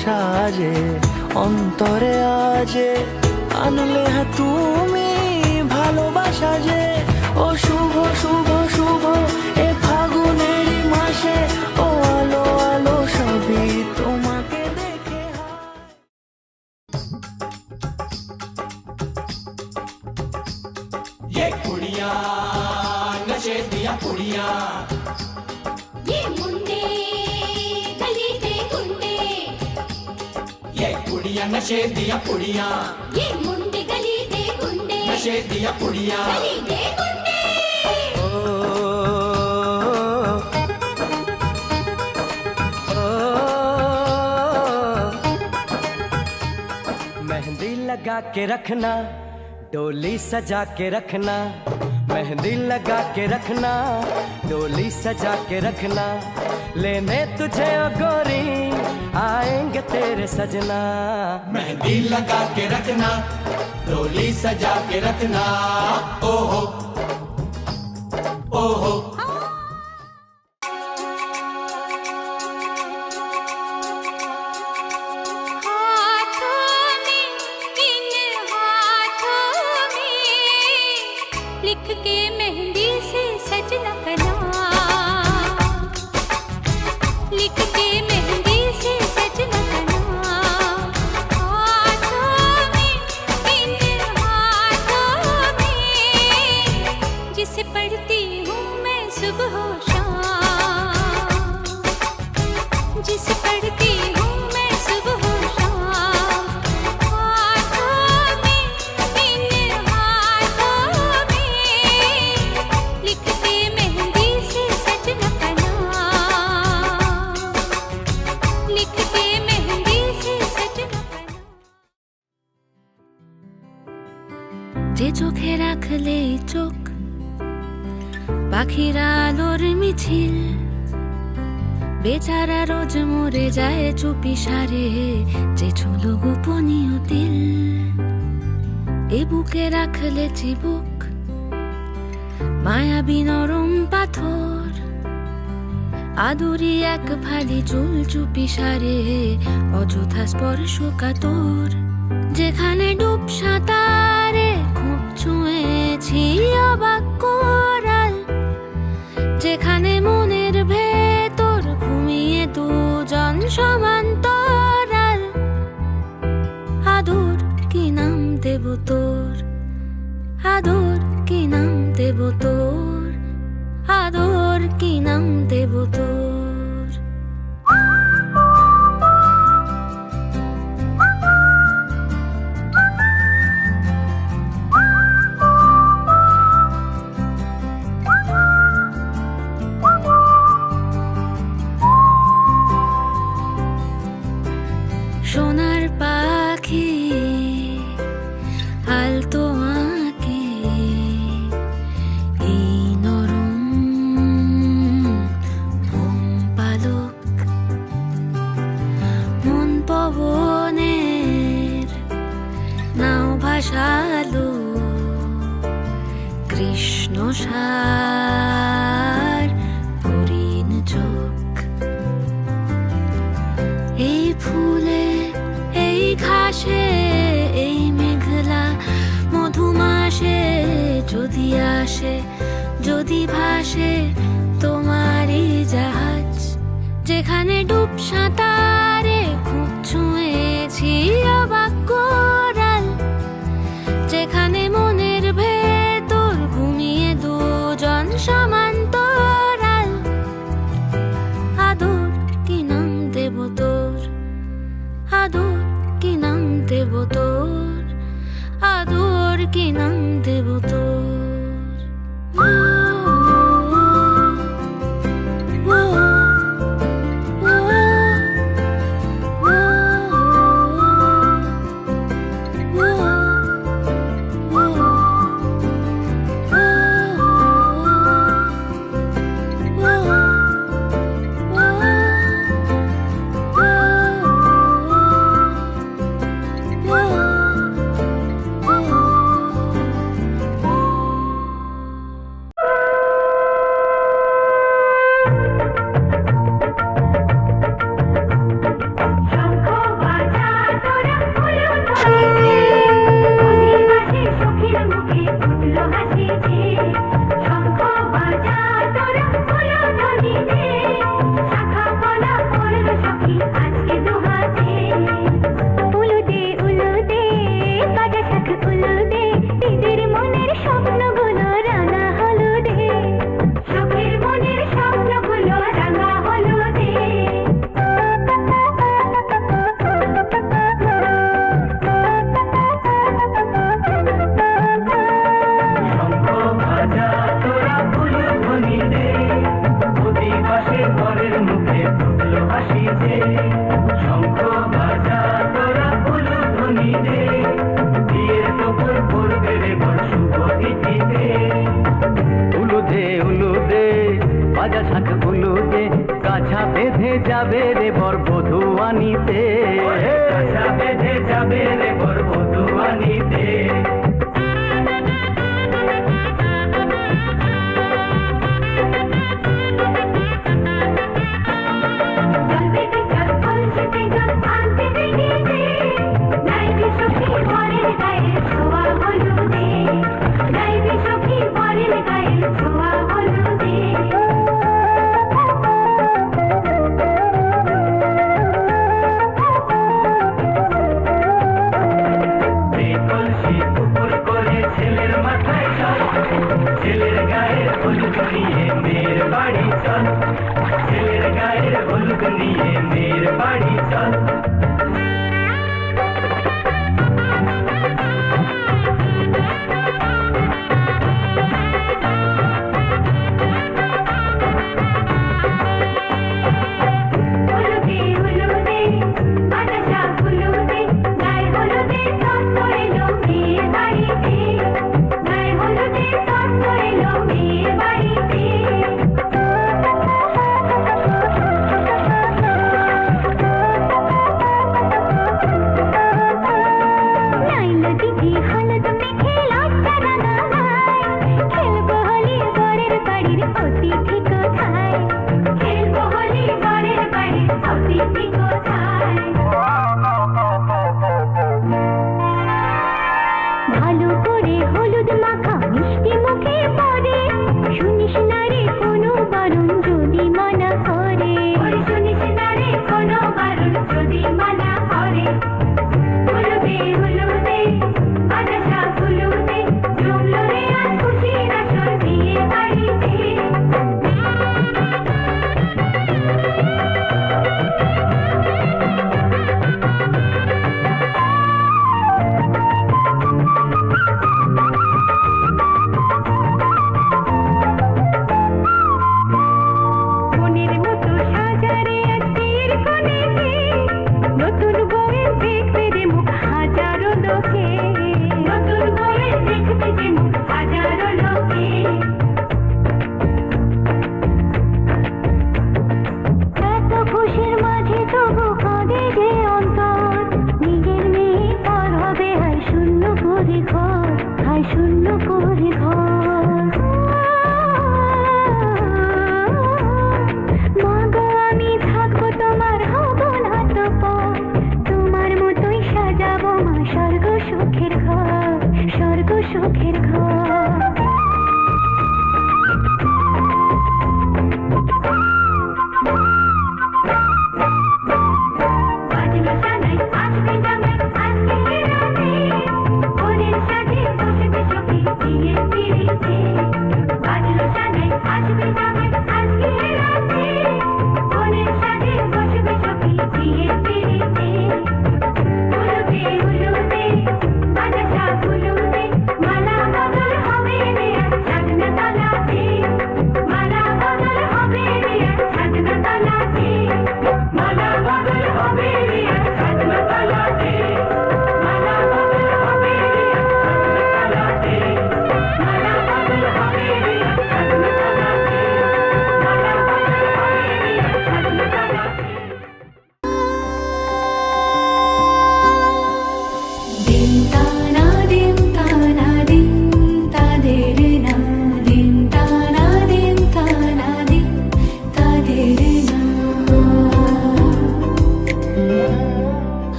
সাজে অন্তরে আজে আনলে হ্যাঁ তুমি ভালোবাসা যে ও শুভ শুভ শুভ এ ফাগুনের মাসে ও আলো আলো সবই তোমাকে দেখে ये कुड़ियाँ नशे दिया कुड़ियाँ ये मुंडे गली दे गुंडे ये कुड़ियाँ नशे दिया कुड़ियाँ ये मुंडे गली दे गुंडे नशे दिया कुड़ियाँ गली दे गुंडे मेहंदी लगा के रखना डोली सजा के रखना मेहंदी लगा के रखना डोली सजा के रखना लेने तुझे ओ गोरी आएंगे तेरे सजना मेहंदी लगा के रखना डोली सजा के रखना ओहो ओहो लिख के मेहंदी से सजना का नाम लिख के मेहंदी से सजना का नाम हाथों में इन हाथों में जिसे पढ़ती हूँ मैं सुबह शाम जिसे पढ़ती हूँ मैं सुबह शाम हाथों में इन हाथों में लिखते मेहंदी से सजना का नाम लिखते मेहंदी से सजना का नाम যে চোখে রাখলে চোখ পাখিরা আলোর মিছিল বেচারা রোজ মরে যায় চুপি সারে যে ছুলো গোপনীয় দিল এ বুকে রাখলে চিবুক মায়াবী নরম পাথর আদুরি এক ফালি চুল চুপি সারে অযথা স্পর্শ কাতর যেখানে ডুব সাঁতারে খুব ছুঁয়েছি অবাক কোরাল যেখানে মনের ভেতর ঘুমিয়ে দুজন সমান্তরাল আদর কি নাম দেব তোর আদর কি নাম দেব তোর আদর কি নাম দেব তোর সোনার পাখি আলতো আঁকে এই নরম ঘুম পালক মন পবনের নাও ভাসালো কৃষ্ণ সার হরিণ চোখ এই ফুলে এই ঘাসে এই মেঘলা মধুমাসে যদি আসে যদি ভাসে তোমারই জাহাজ যেখানে ডুব সাঁতারে খুব ছুঁয়েছি অবাক কোরাল যেখানে মনের ভেতর ঘুমিয়ে দুজন সমান্তরাল আদর কি নাম দেব তোর আদর কি নাম দেব তোর আদর কি নাম দেব তোর জমিতে বিয়ের কবর পড়বে রে বর শুভ তিথিতে। উলুদে বাজা শাক উলুদে কাছা বেঁধে যাবে রে বর বধূ আনিতে। কাছা বেঁধে যাবে রে বর বধূ আনিতে। ছেলের গায়ের হলুদ নিয়ে মেয়ের বাড়ি চল, ছেলের গায়ের হলুদ নিয়ে মেয়ের বাড়ি চল।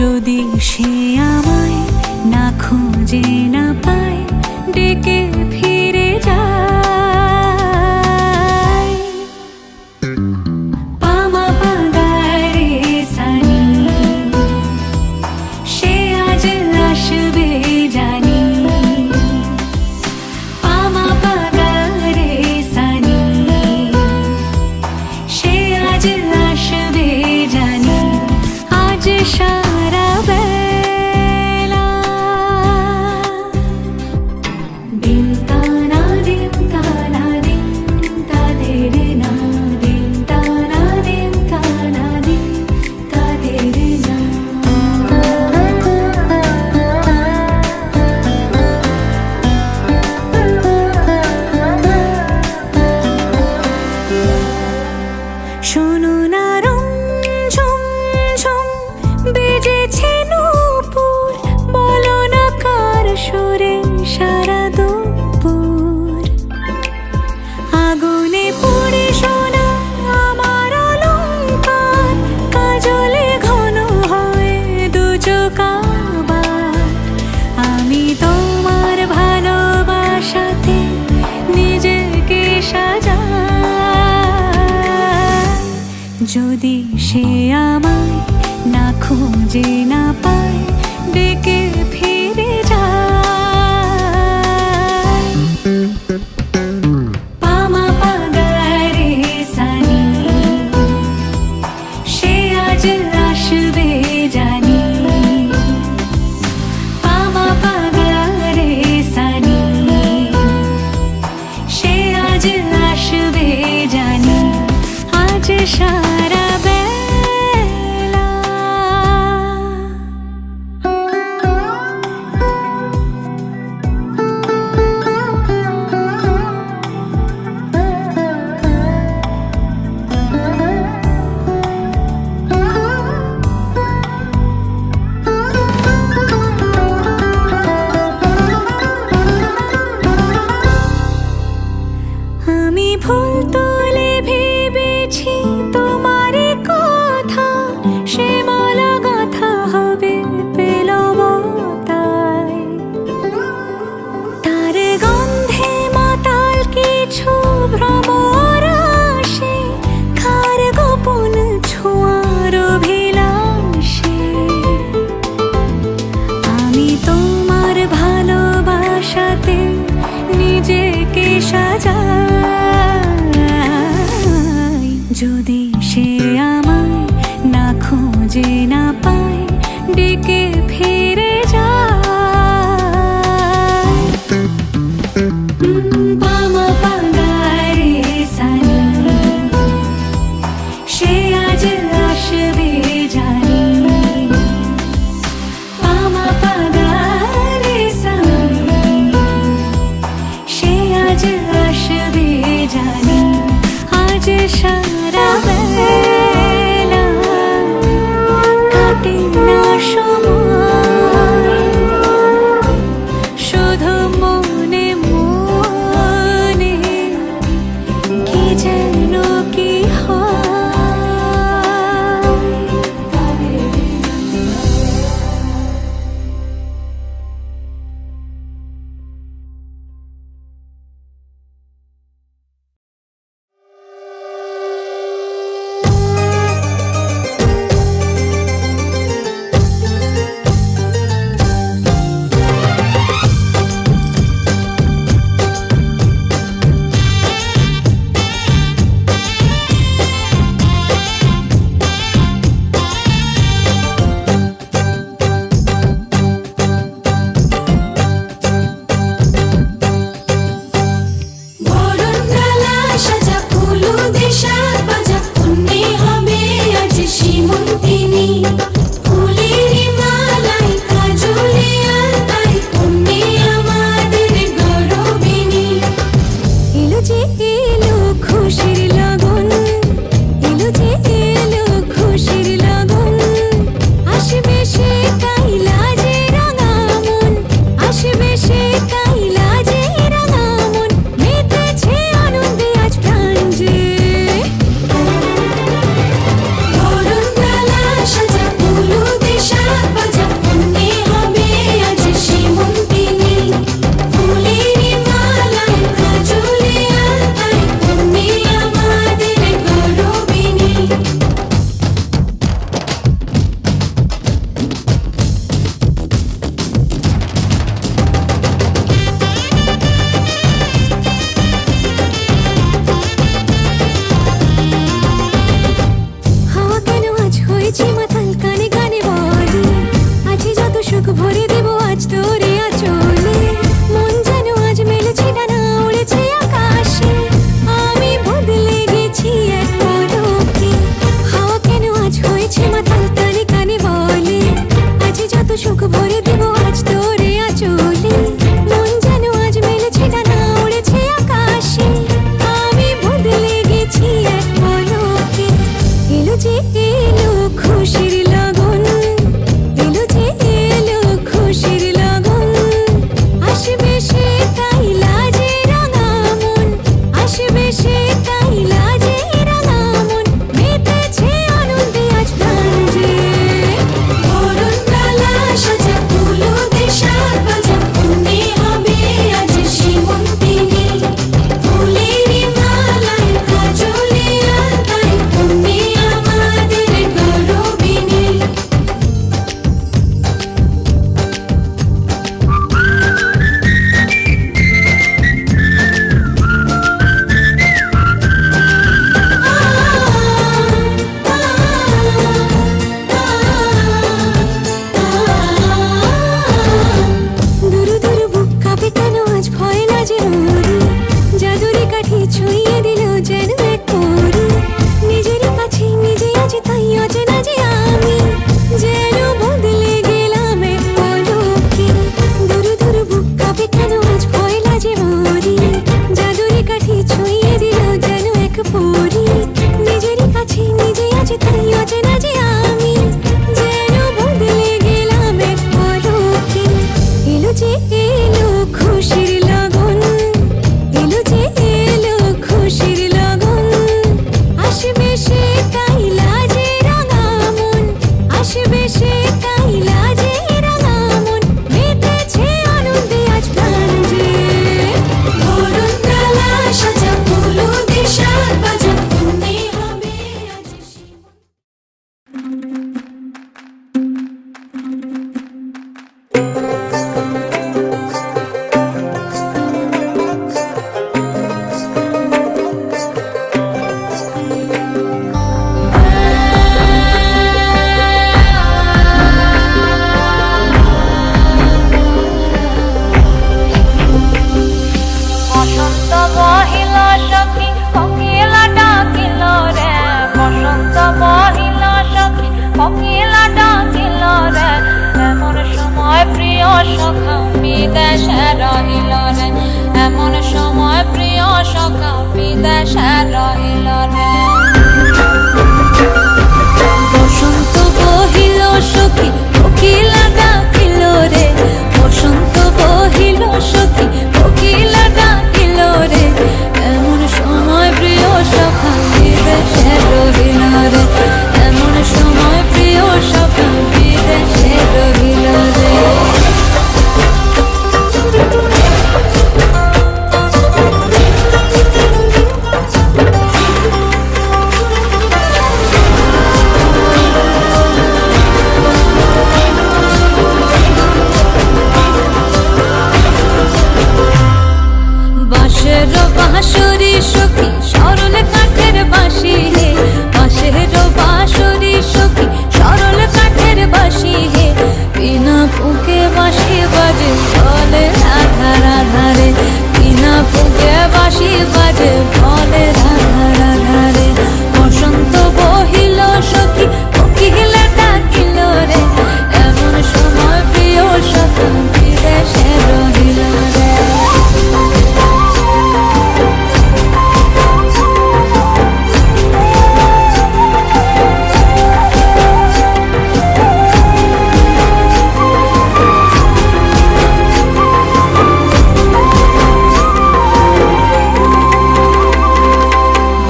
যদি সে আমায় না খুঁজে না পায় ডেকে ফিরে যায় পামা পাগারে সানি সে আজ আসবে জানি পামা পাগারে সানি সে আজ আসবে যে না পায় ডেকে ফিরে যায় পামা পাগারে সানি সে আজ আসবে জানি পামা পাগারে সানি সে আজ আসবে জানি আজ সারা বেলা আমি ভুল তুলে ভেবেছি তোমার কথা সে মালা গাথা হবে পেলব তাই তার গন্ধে মাতাল কিছু ভ্রমর আসে খার গোপন ছোঁয়ার অভিলাষে আমি তোমার ভালোবাসাতে নিজেকে সাজাই যদি সে আমায় না খুঁজে না পায় ডেকে ফিরে যায় পামা পাগারে সানি সে আজ আসবে জানি পামা পাগারে সানি সে আজ আসবে জানি আজ সারা বেলা কাটে না সময় শুধু মনে মনে কি যেন কি হয় আমি যেন বদলে গেলাম এক পলকে। দূর দূর বুক কাঁপে কেন আজ ভয় লাগে মরি। জাদুরে কাঠি ছুঁয়ে দিল যেন এক পরি। নিজেরই কাছে নিজে আছে তাই অচেনা যে আমি যেন বদলে গেলাম এক পলকে। এলো যে এলো খুশির লগন, এলো যে এলো খুশির লগন। আসবে সে তাই লাজে রাঙা মন, আসবে সে তাই লাজে রাঙা মন। মেতেছে আনন্দে আজ প্রাণ যে। বরণ ডালা সাজা হলুদের সাজ বাজা তুমি হবে আজ জীবন। বসন্ত বহিল সখী কোকিলা ডাকিল রে, বসন্ত বহিল সখী কোকিলা ডাকিল রে। এমন সময় প্রিয় সখা বিদেশে রহিল রে, এমন সময় প্রিয় সখা বিদেশে রহিল রে। বসন্ত বহিল সখী কোকিলা ডাকিল রে, বসন্ত বহিল সখী কোকিলা ডাকিল রে। এমন সময় প্রিয় সখা বিদেশে রহিল রে, এমন সময় প্রিয় সখা বিদেশে রহিল রে। বাঁশের বাঁশরি সখী সরল কাঠের বাঁশি হে, বাঁশের বাঁশরি সখী সরল কাঠের বাঁশি হে। বিনা ফুঁকে বাঁশি বাজে বলে রাধা রাধা রে, বিনা ফুঁকে বাঁশি বাজে বলে রাধা রাধা রে। বসন্ত বহিল সখী কোকিলা ডাকিল রে, এমন সময় প্রিয় সখা বিদেশে রহিল রে।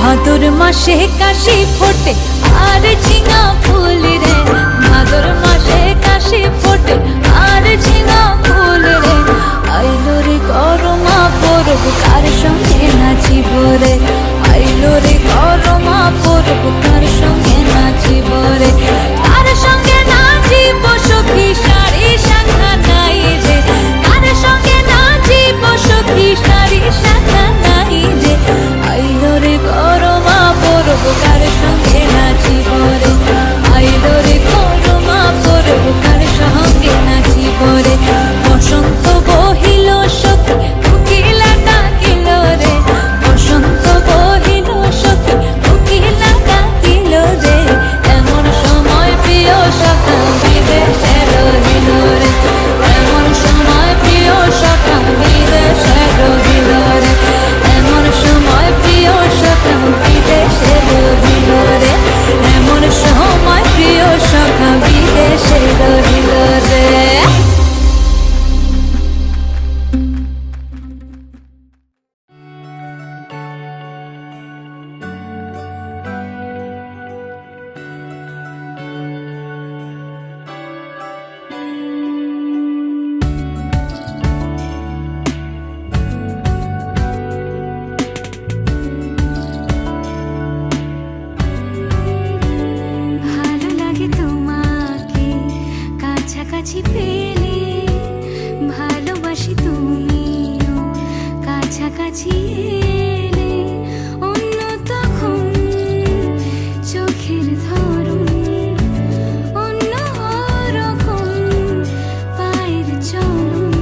ভাদর মাসে কাশি ফোটে আর ঝিঙা ফুল রে, ভাদর মাসে কাশি ফোটে আর ঝিঙা ফুল রে। আইলো রে করমা পরব কার সঙ্গে নাচিব রে, আইলো রে করমা পরব কার সঙ্গে নাচিব রে। কার সঙ্গে নাচিব সখী শাড়ি শাখা নাই রে, কার সঙ্গে নাচিব সখী শাড়ি শাখা নাই রে। আইলো রে করমা পরব কার সঙ্গে নাচিব রে, আইলো রে করমা পরব কার সঙ্গে নাচিব রে। বসন্ত বহিল সখী কোকিলা ডাকিল রে, বসন্ত বহিল সখী কোকিলা ডাকিল রে। এমন সময় প্রিয় সখা বিদেশে রহিল রে, এমন সময় প্রিয় সখা বিদেশে রহিল রে, এমন সময় প্রিয় সখা বিদেশে রহিল রে, এমন সময় প্রিয় সখা বিদেশে রহিল রে। ভালো লাগে তোমাকে কাছাকাছি পেলে, ভালোবাসি তুমিও কাছাকাছি এলে। অন্য তখন চোখের ধরন অন্য রকম পায়ের চলন।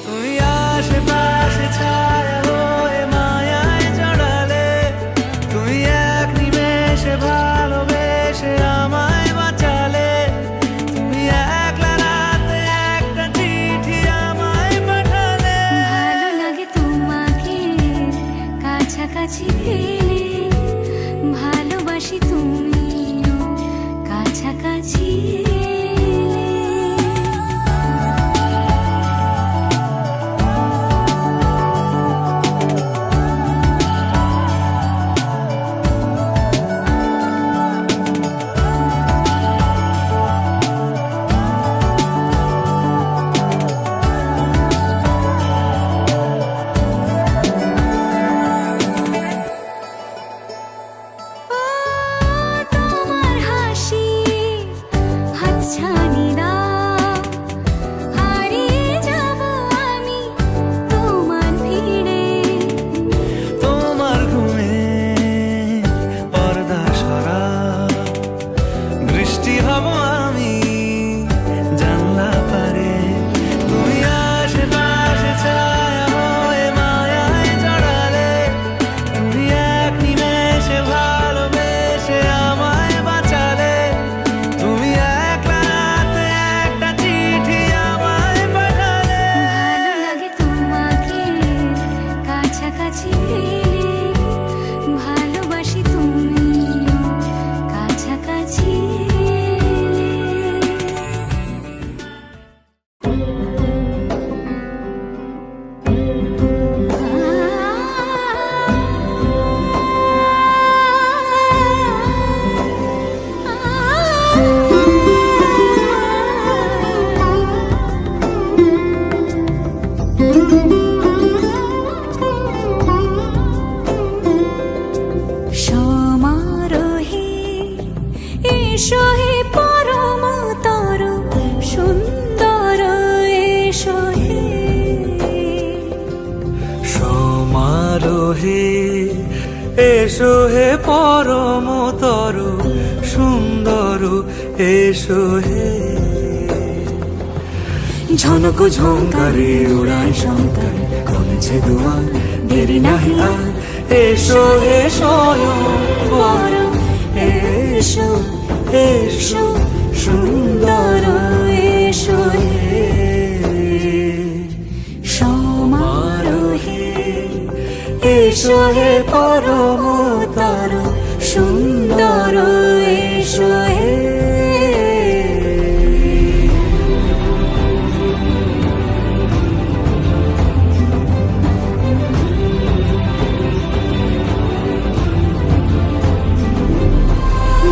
তুমি আশেপাশে ছায়া হয়ে মায়ায় জড়ালে, তুমি এক নিমেষে ভালোবেসে আমার বসি হব আমি জানলা পারে, তুমি আশেপাশে ছায়া হয়ে মায়ায় জড়ালে, তুমি এক নিমেষে ভালোবেসে আমায় বাঁচালে, তুমি এক রাতে একটা চিঠি আমায় পাঠালে। ভালো লাগে তোমাকে কাছাকাছি পেলে, ভালোবাসি তুমি কাছাকাছি এলে। সমারোহে এসো হে পরমতর সুন্দর এসো হে। সমারোহে এসো হে পরমতর সুন্দর এসো হে। ঝনক ঝঙ্কারে উড়ায় শঙ্কর কমেছে দুয়ার, দেরি নাহি আর এসো হে স্বয়ং বর এসো এসো সুন্দর এসো হে। সমারোহে এসো হে পরমতর সুন্দর এসো হে।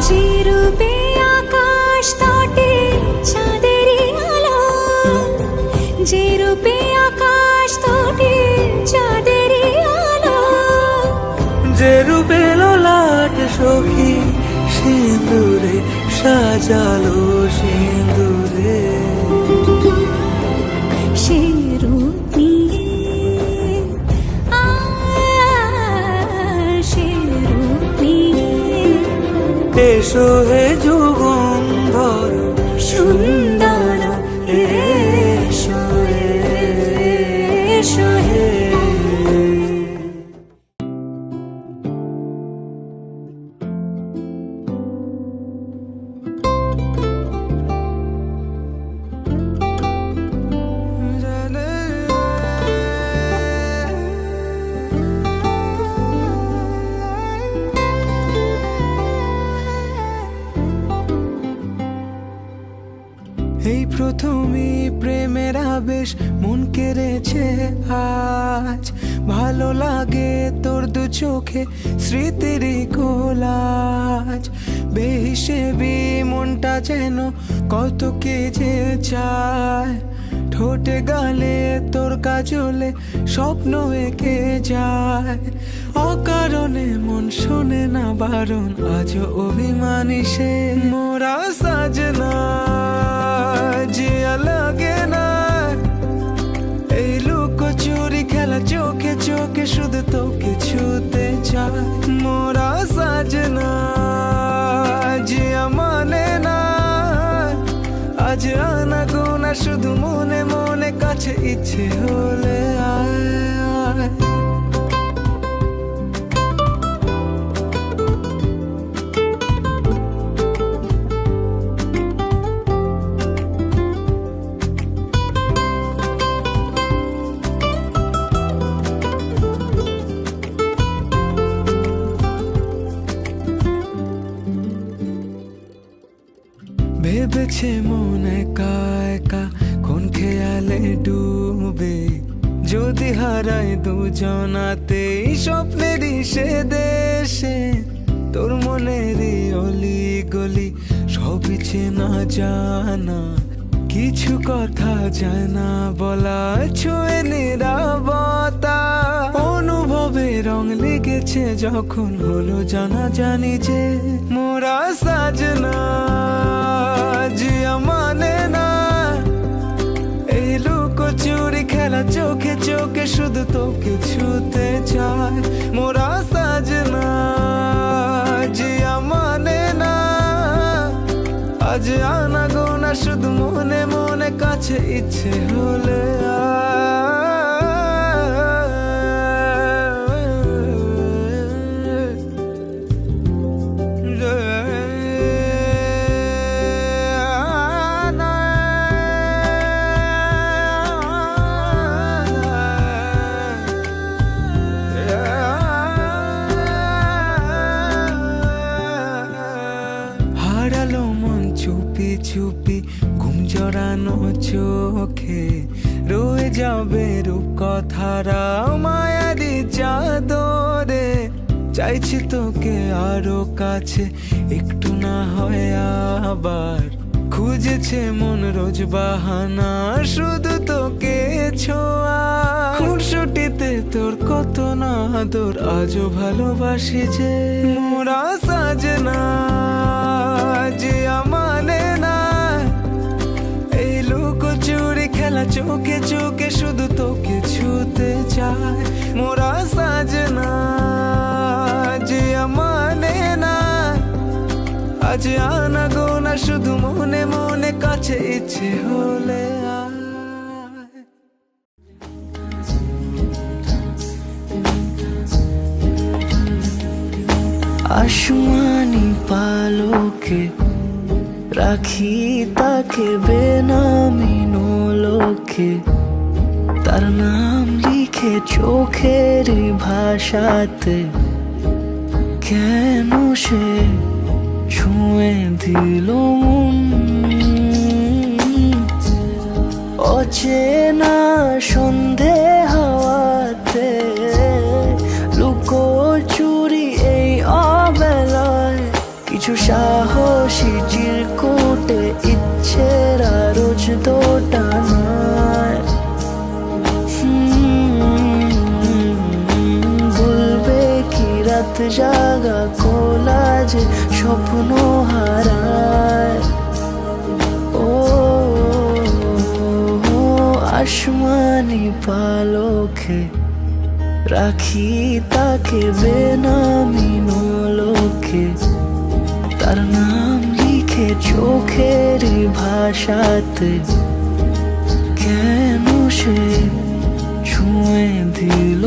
যে রূপে আকাশ তটে চাঁদেরই আলো, যে রূপে আকাশ তটে চাঁদেরই আলো, যে রূপে লোলাট সখী সিঁদুরে সাজালো সিঁদুরে, সে রূপ নিয়ে সে রূপ নিয়ে এসো হে যুগন্ধর সুন্দর এসো এসো হে। এই প্রথমই প্রেমের আবেশ মন কেড়েছে আজ, ভালো লাগে তোর দু চোখে স্মৃতির কোলাজ, বেহিসেবি মনটা যেন কত কে যে চায়, ঠোঁটে গালে তোর কাজলে স্বপ্ন এঁকে যায়, অকারণে মন শোনে না বারণ আজও অভিমানী সে মোরা সাজনা জিয়া লাগে না, এই লুকোচুরি খেলা চোখে চোখে শুধু তোকে ছুতে চায়, মোরা সাজনা জিয়া মানে না, আজ আনা গোনা শুধু মনে মনে কাছে ইচ্ছে হলে আয় আয়। ভেবেছে মন একা একা কোন খেয়ালে ডুবে, যদি হারাই দুজনাতেই স্বপ্নেরই সে দেশে, তোর মনেরই অলি গলি সবই চেনা জানা, কিছু কথা যায় না বলা ছুঁয়ে নিরাপত্তা, অনুভবে রং লেগেছে যখন হলো জানা জানি যে মোরা সাজনা জিয়া মানে না, এই লুকোচুরি খেলা চোখে চোখে শুধু তোকে ছুতে চায়, মোরা সাজনা জিয়া মানে না, আজ আনা গোনা শুধু মনে মনে কাছে ইচ্ছে হলে হারালো মন চুপি চুপি ঘুম জড়ানো চোখে রয়ে যাবে রূপ কথারা মায়ারি চাদরে চাইছি তোকে আরো কাছে একটু না হয় আবার খুঁজেছে মন রোজ বাহানা শুধু তোকে ছোঁয়া খুনসুটিতে তোর কত না আদর আজও ভালোবাসি যে মোরা সাজনা যে মানে না এই লুকোচুরি খেলা চোখে চোখে শুধু তোকে ছুতে চায় মোরা সাজনা যে মানে না আজ আনা গোনা শুধু মনে মনে কাছে ইচ্ছে হলে আসমানি পালকে রাখি তাকে বেনামি নোলকে তার নাম লিখে চোখের ভাষাতে কেন সে ছুঁয়ে দিল অচেনা সন্ধে হাওয়াতে লুকোচুরি এই অবেলায় কিছু সাহসী চিরকুটে ইচ্ছেরা রোজ দোটানায় বলবে কি রাত জাগা কোলাজে স্বপ্ন হারায় ও আসমানি পালকে রাখি তাকে বেনামি নোলকে তার নাম লিখে চোখের ভাষাতে কেন সে ছুঁয়ে দিল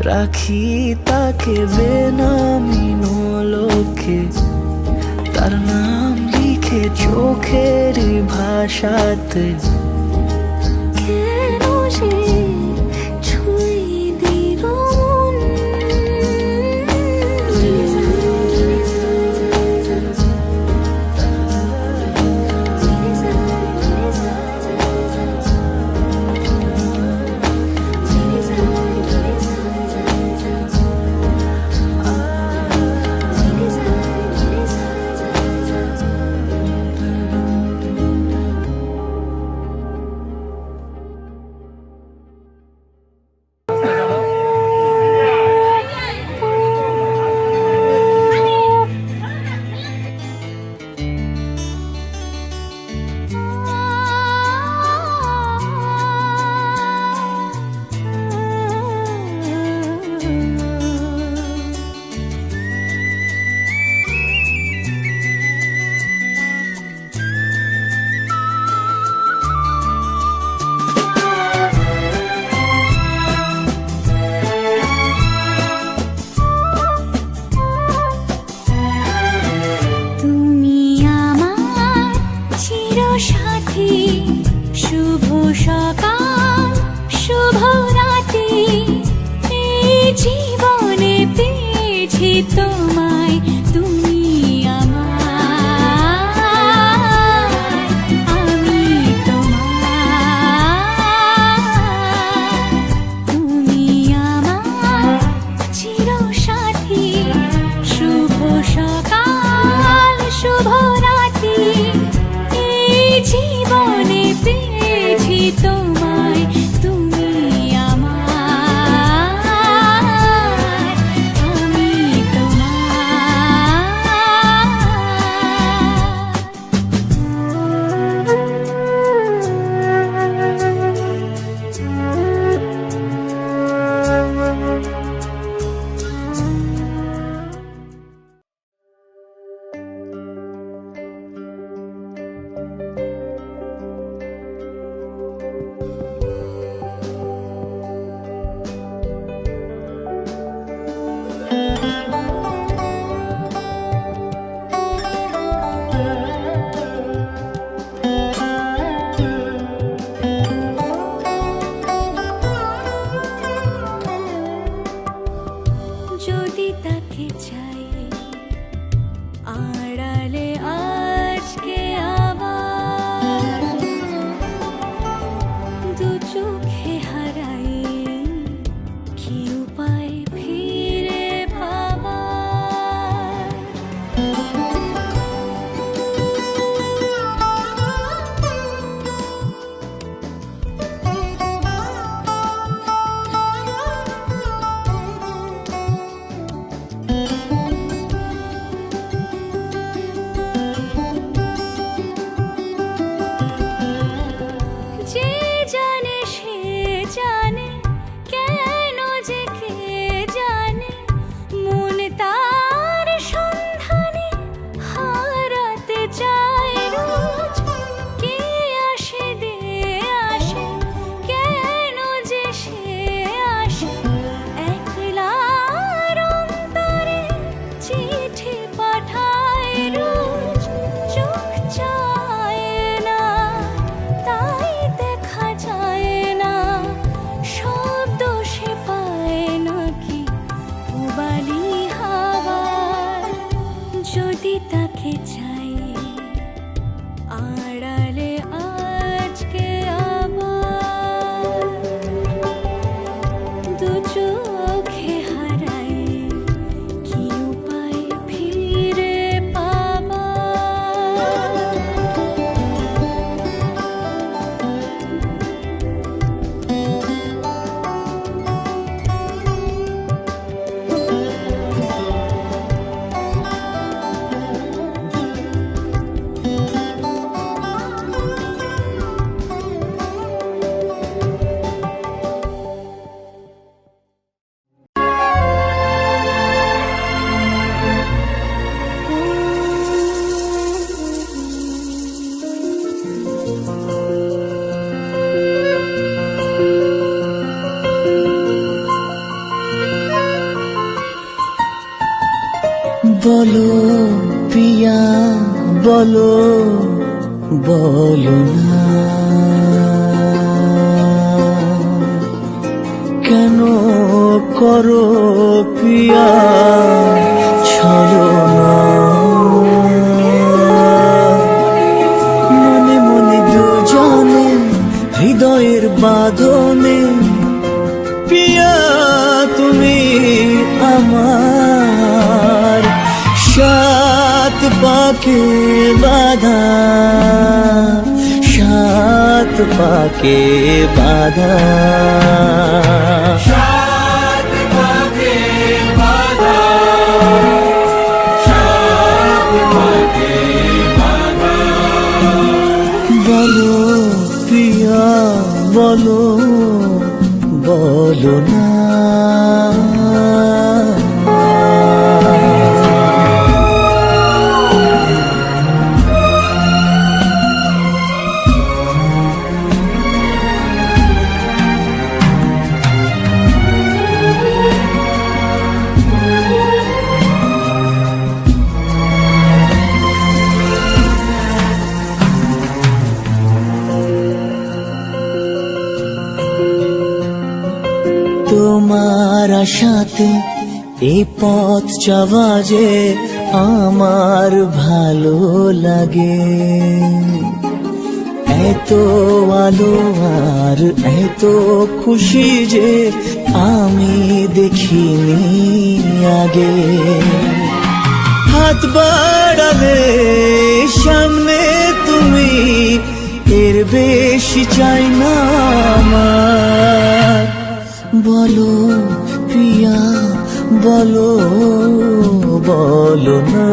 রাখি তাকে বেনামি নোলকে তার নাম লিখে চোখের ভাষাতে কেন সে ছুঁয়ে দিল তোমায় তুমি আমায় আমি তোমায় তুমি আমার চিরসাথী শুভ সকাল শুভ রাত্রি এই জীবনে পেয়েছি তোমায় তুমি আমায় আমি যদি তাকে চাই আড়ালে আজকে আবার দু চোখে হারাই কি উপায় ফিরে ভাবার যে জানে সে জানে কেন যে কে জানে মন তার সন্ধানে হারাতে চায় রোজ কে আসে দে আসে কেন যে সে আসে একলার অন্তরে চিঠি পাঠায় রোজ চোখ চায় না তাই দেখা যায় না শব্দ সে পায় নাকি পুবালি হাওয়ার যদি তাকে চাই আড়ালে আজকে আবার দু চোখে হারাই কি উপায় ফিরে পাবার বলো প্রিয়া বলো বলো না কেন করো প্রিয়া ছলনা মনে মনে দুজনে হৃদয়ের বাঁধনে প্রিয়া তুমি আমার সাত পাকে বাধা সাত পাকে বাধা সাত পাকে বাধা, সাত পাকে বাধা। বলো প্রিয়া বলো বলো না তোমার আশাতে এই পথ চাওয়া যে আমার ভালো লাগে, এত আলো আর এত খুশি যে আমি দেখিনি আগে। হাত বাড়ালে সামনে তুমি, এর বেশি চাই না আমার। বলো প্রিয়া বলো, বলো না।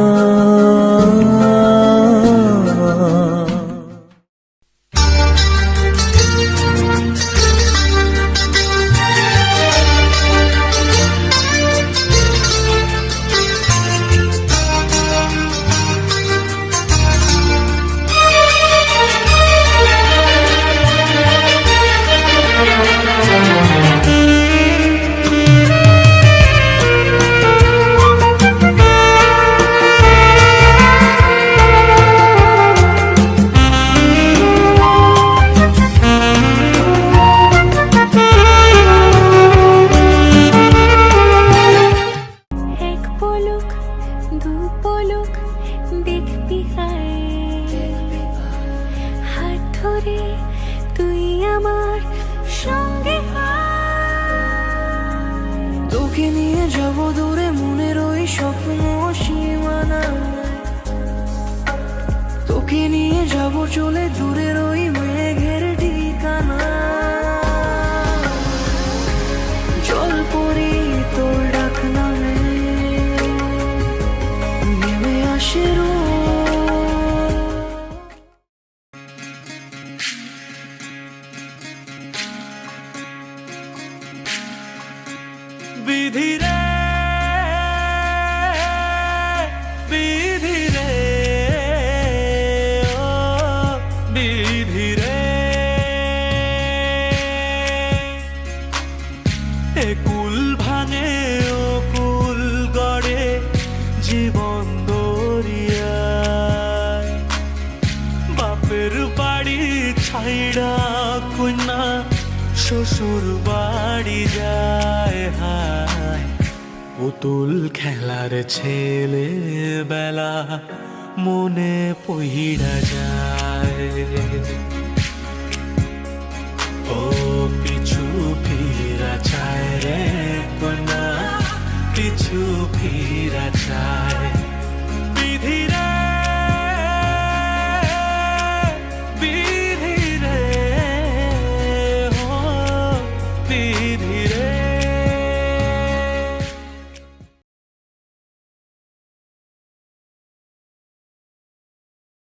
এক পলক দু পলক দেখবি হাত ধরে তুই আমার সঙ্গে তোকে নিয়ে যাব দূরে, মনের ওই স্বপ্ন সীমানা। তোকে নিয়ে যাব চলে দূরের ওই মেঘের ঠিকানা। জল পরি তোর ডাক নামে নেমে আসে রোদ। বিধি রে বিধি রে ও বিধি রে, এ কুল ভাঙে ও কুল গড়ে জীবন দরিয়ায়। বাপের বাড়ি ছাইড়া কন্যা শ্বশুর বাড়ি যায় হায়। পুতুল খেলার ছেলে বেলা মনে পইড়া যায়। ও পিছু ফিরা চায় রে কন্যা, পিছু ফিরা চায়। বিধি রে বিধি রে ও বিধি